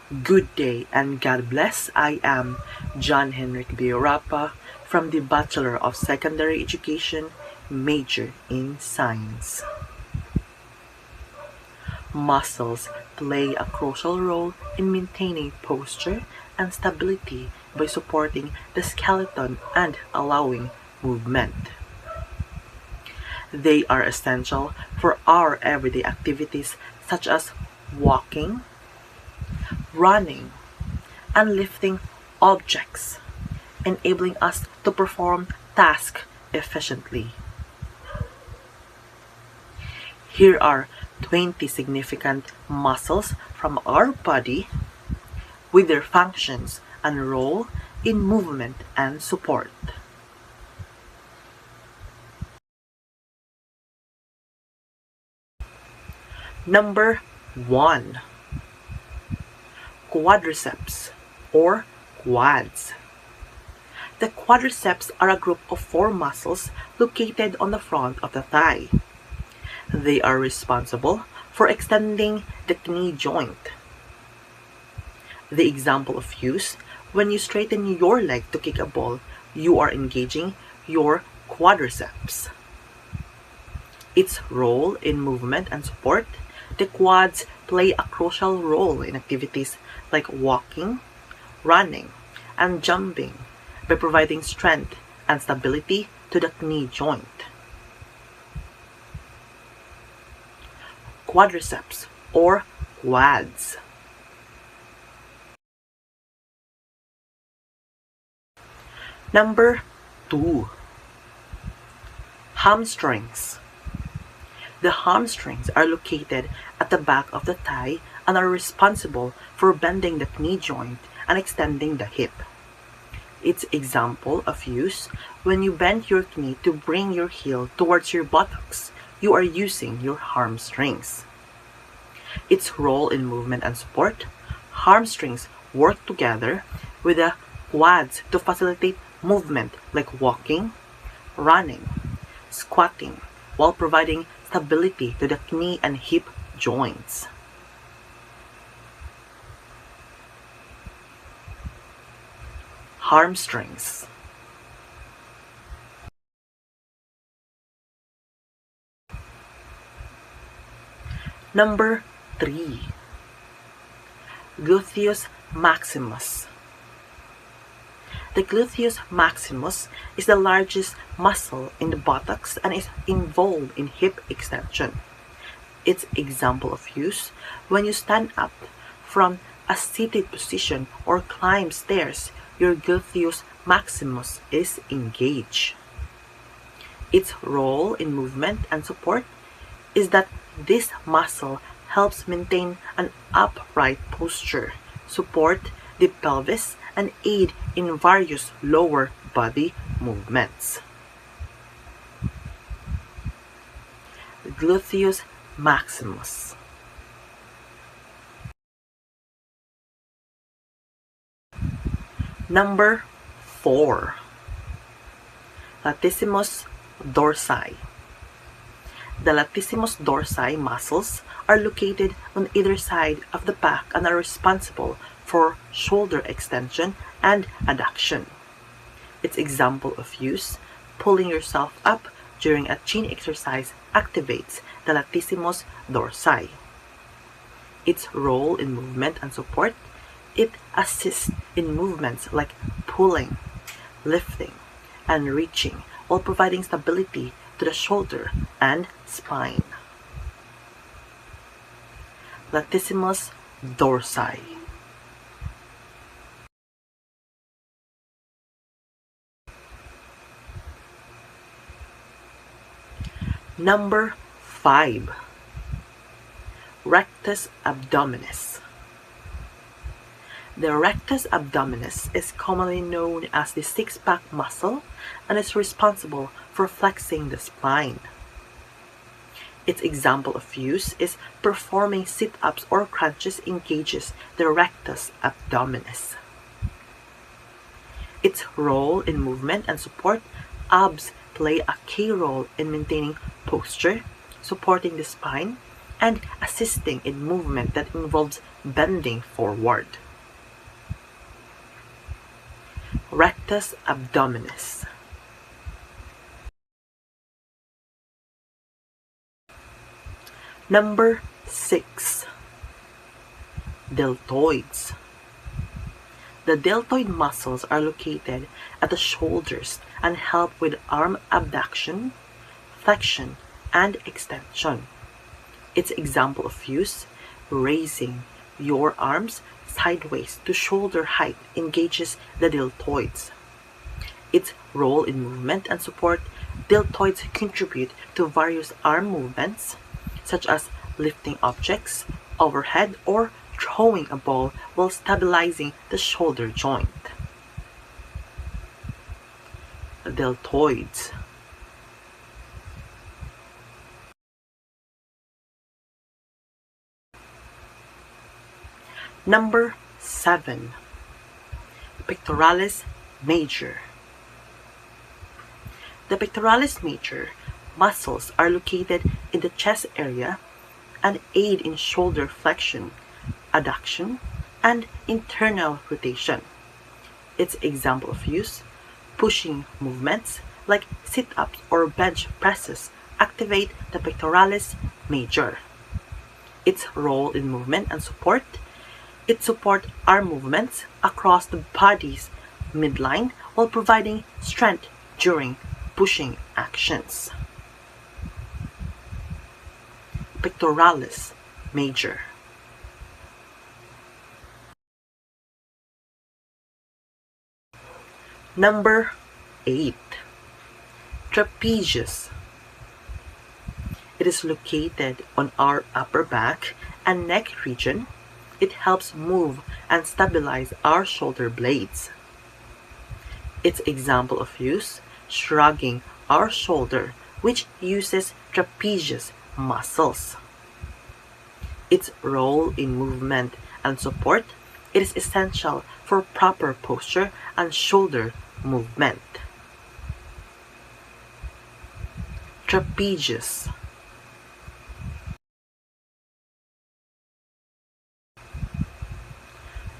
Good day and God bless. I am John Henrik Biorapa from the Bachelor of Secondary Education, major in Science. Muscles play a crucial role in maintaining posture and stability by supporting the skeleton and allowing movement. They are essential for our everyday activities such as walking, running, and lifting objects, enabling us to perform tasks efficiently. Here are 20 significant muscles from our body with their functions and role in movement and support. Number 1. Quadriceps or quads. The quadriceps are a group of 4 muscles located on the front of the thigh. They are responsible for extending the knee joint. The example of use: when you straighten your leg to kick a ball, you are engaging your quadriceps. Its role in movement and support: the quads play a crucial role in activities like walking, running, and jumping by providing strength and stability to the knee joint. Quadriceps or quads. Number 2. Hamstrings. The hamstrings are located at the back of the thigh and are responsible for bending the knee joint and extending the hip. Its example of use: when you bend your knee to bring your heel towards your buttocks, you are using your hamstrings. Its role in movement and support: hamstrings work together with the quads to facilitate movement like walking, running, squatting, while providing stability to the knee and hip joints. Hamstrings. Number 3. Gluteus maximus. The gluteus maximus is the largest muscle in the buttocks and is involved in hip extension. Its example of use: when you stand up from a seated position or climb stairs, your gluteus maximus is engaged. Its role in movement and support is that this muscle helps maintain an upright posture, support the pelvis, and aid in various lower body movements. Gluteus maximus. Number 4. Latissimus dorsi. The latissimus dorsi muscles are located on either side of the back and are responsible for shoulder extension and adduction. Its example of use: pulling yourself up during a chin exercise activates the latissimus dorsi. Its role in movement and support: it assists in movements like pulling, lifting, and reaching while providing stability to the shoulder and spine. Latissimus dorsi. Number 5. Rectus abdominis. The rectus abdominis is commonly known as the six-pack muscle and is responsible for flexing the spine. Its example of use is performing sit-ups or crunches engages the rectus abdominis. Its role in movement and support: abs play a key role in maintaining posture, supporting the spine, and assisting in movement that involves bending forward. Rectus abdominis. Number 6. Deltoids. The deltoid muscles are located at the shoulders and help with arm abduction, flexion, and extension. Its example of use: raising your arms sideways to shoulder height engages the deltoids. Its role in movement and support: deltoids contribute to various arm movements, such as lifting objects overhead or throwing a ball while stabilizing the shoulder joint. Deltoids. Number 7. Pectoralis major. The pectoralis major muscles are located in the chest area and aid in shoulder flexion, adduction, and internal rotation. Its example of use: pushing movements like sit-ups or bench presses activate the pectoralis major. Its role in movement and support: it supports arm movements across the body's midline while providing strength during pushing actions. Pectoralis major. Number 8. Trapezius. It is located on our upper back and neck region. It helps move and stabilize our shoulder blades. Its example of use: shrugging our shoulder, which uses trapezius muscles. Its role in movement and support: it is essential for proper posture and shoulder movement. Trapezius.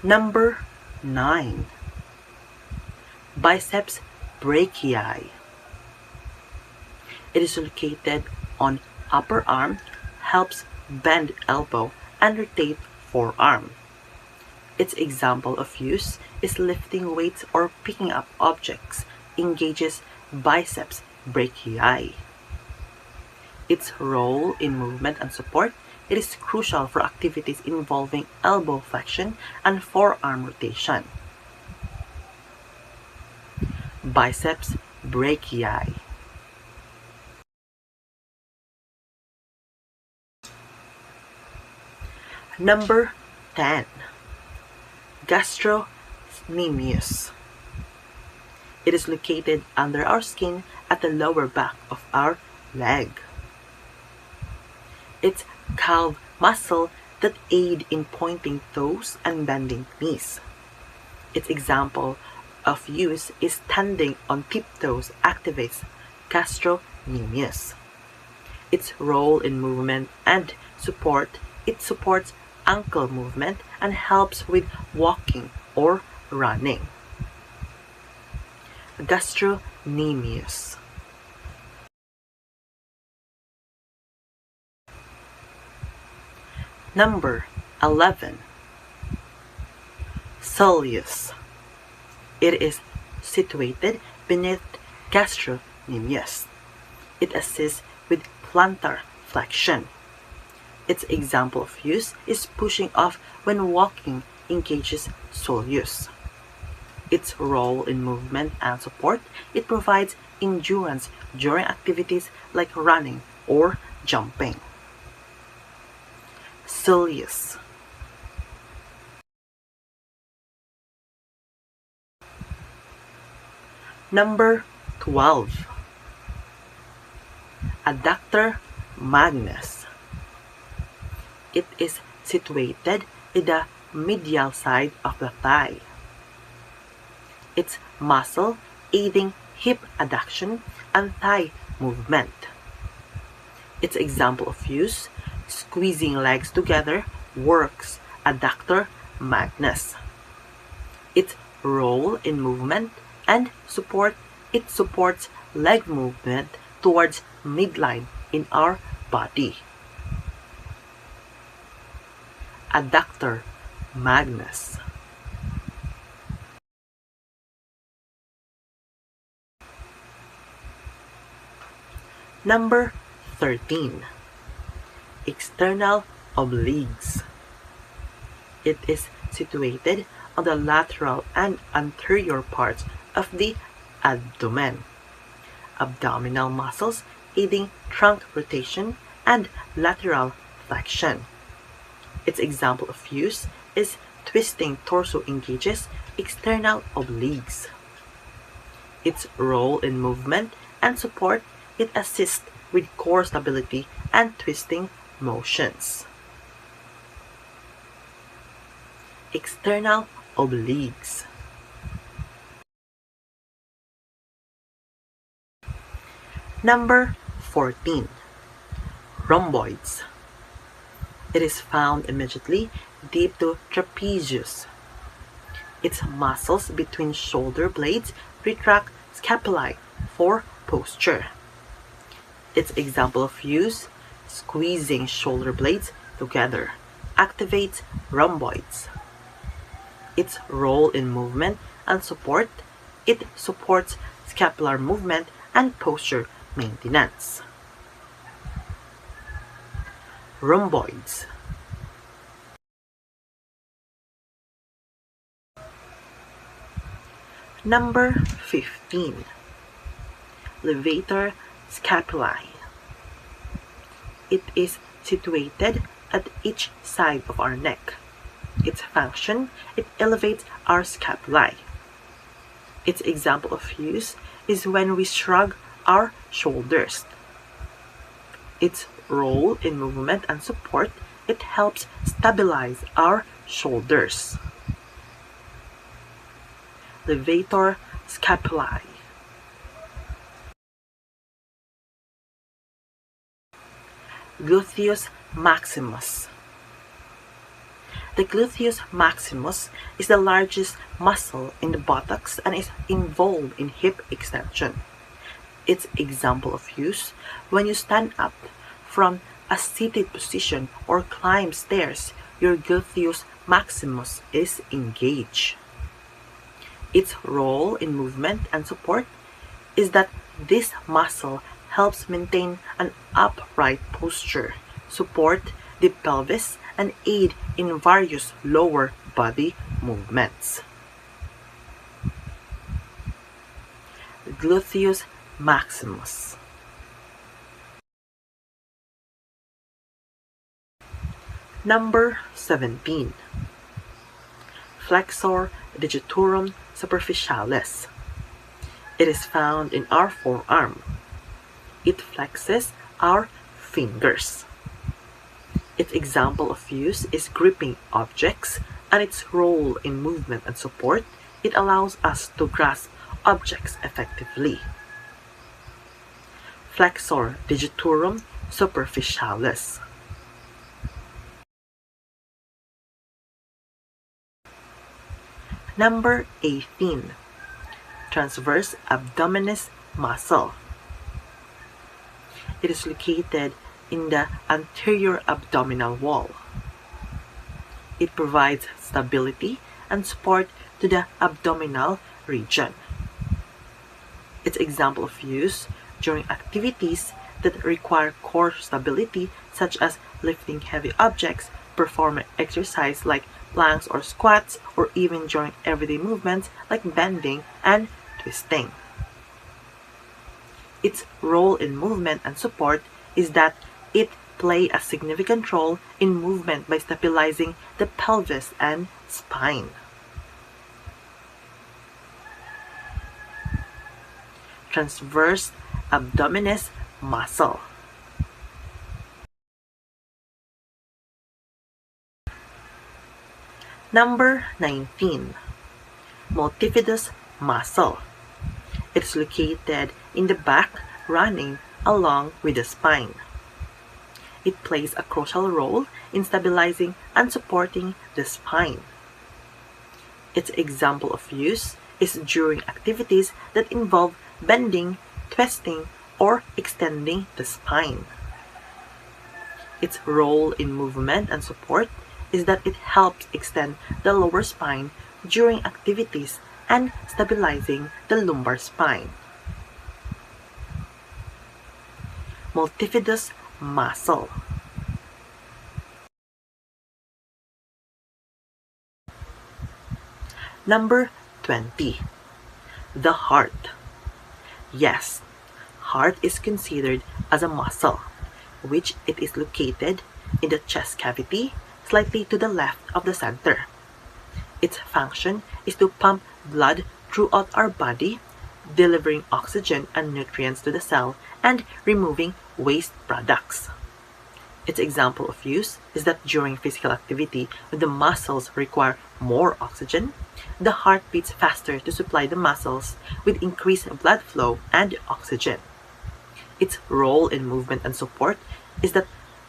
Number 9. Biceps brachii. It is located on upper arm, helps bend elbow and rotate forearm. Its example of use is lifting weights or picking up objects, engages biceps brachii. Its role in movement and support: it is crucial for activities involving elbow flexion and forearm rotation. Biceps brachii. Number 10. Gastrocnemius. It is located under our skin at the lower back of our leg. It's calf muscle that aid in pointing toes and bending knees. Its example of use is standing on tiptoes activates gastrocnemius. Its role in movement and support: it supports ankle movement and helps with walking or running. Gastrocnemius. Number 11. Soleus. It is situated beneath gastrocnemius. It assists with plantar flexion. Its example of use is pushing off when walking, engages soleus. Its role in movement and support: it provides endurance during activities like running or jumping. Soleus. Number 12. Adductor magnus. It is situated in the medial side of the thigh. Its muscle aiding hip adduction and thigh movement. Its example of use: squeezing legs together works adductor magnus. Its role in movement and support, it supports leg movement towards midline in our body. Adductor magnus. Number 13. External obliques. It is situated on the lateral and anterior parts of the abdomen. Abdominal muscles aiding trunk rotation and lateral flexion. Its example of use is twisting torso engages external obliques. Its role in movement and support, it assists with core stability and twisting motions. External obliques. Number 14. Rhomboids. It is found immediately deep to trapezius. Its muscles between shoulder blades retract scapulae for posture. Its example of use, squeezing shoulder blades together, activates rhomboids. Its role in movement and support, it supports scapular movement and posture maintenance. Rhomboids. Number 15. Levator scapulae. It is situated at each side of our neck. Its function, it elevates our scapulae. Its example of use is when we shrug our shoulders. Its role in movement and support, it helps stabilize our shoulders. Levator scapulae. Gluteus maximus. The gluteus maximus is the largest muscle in the buttocks and is involved in hip extension. Its example of use, when you stand up from a seated position or climb stairs, your gluteus maximus is engaged. Its role in movement and support is that this muscle helps maintain an upright posture, support the pelvis, and aid in various lower body movements. Gluteus maximus. Number 17. Flexor digitorum superficialis. It is found in our forearm. It flexes our fingers. Its example of use is gripping objects, and its role in movement and support, it allows us to grasp objects effectively. Flexor digitorum superficialis. Number 18. Transverse abdominis muscle. It is located in the anterior abdominal wall. It provides stability and support to the abdominal region. Its example of use during activities that require core stability, such as lifting heavy objects, performing exercise like planks or squats, or even during everyday movements like bending and twisting. Its role in movement and support is that it plays a significant role in movement by stabilizing the pelvis and spine. Transverse abdominis muscle. Number 19. Multifidus muscle. It is located in the back, running along with the spine. it plays a crucial role in stabilizing and supporting the spine. Its example of use is during activities that involve bending, twisting, or extending the spine. Its role in movement and support is that it helps extend the lower spine during activities and stabilizing the lumbar spine. Multifidus muscle. Number 20. The heart. Yes, heart is considered as a muscle, which it is located in the chest cavity, slightly to the left of the center. Its function is to pump blood throughout our body, delivering oxygen and nutrients to the cell and removing waste products. Its example of use is that during physical activity, when the muscles require more oxygen, the heart beats faster to supply the muscles with increased blood flow and oxygen. Its role in movement and support is that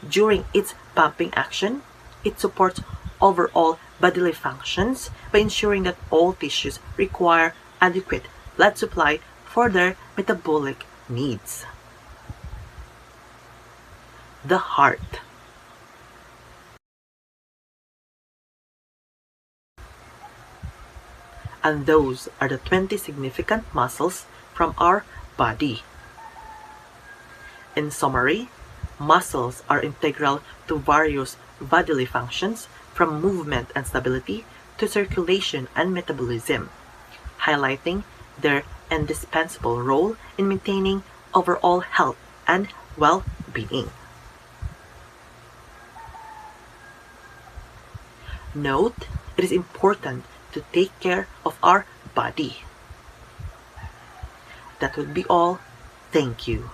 during its pumping action, it supports overall bodily functions by ensuring that all tissues require adequate blood supply for their metabolic needs. The heart. And those are the 20 significant muscles from our body. In summary, muscles are integral to various bodily functions, from movement and stability to circulation and metabolism, highlighting their indispensable role in maintaining overall health and well-being. Note, it is important to take care of our body. That would be all. Thank you.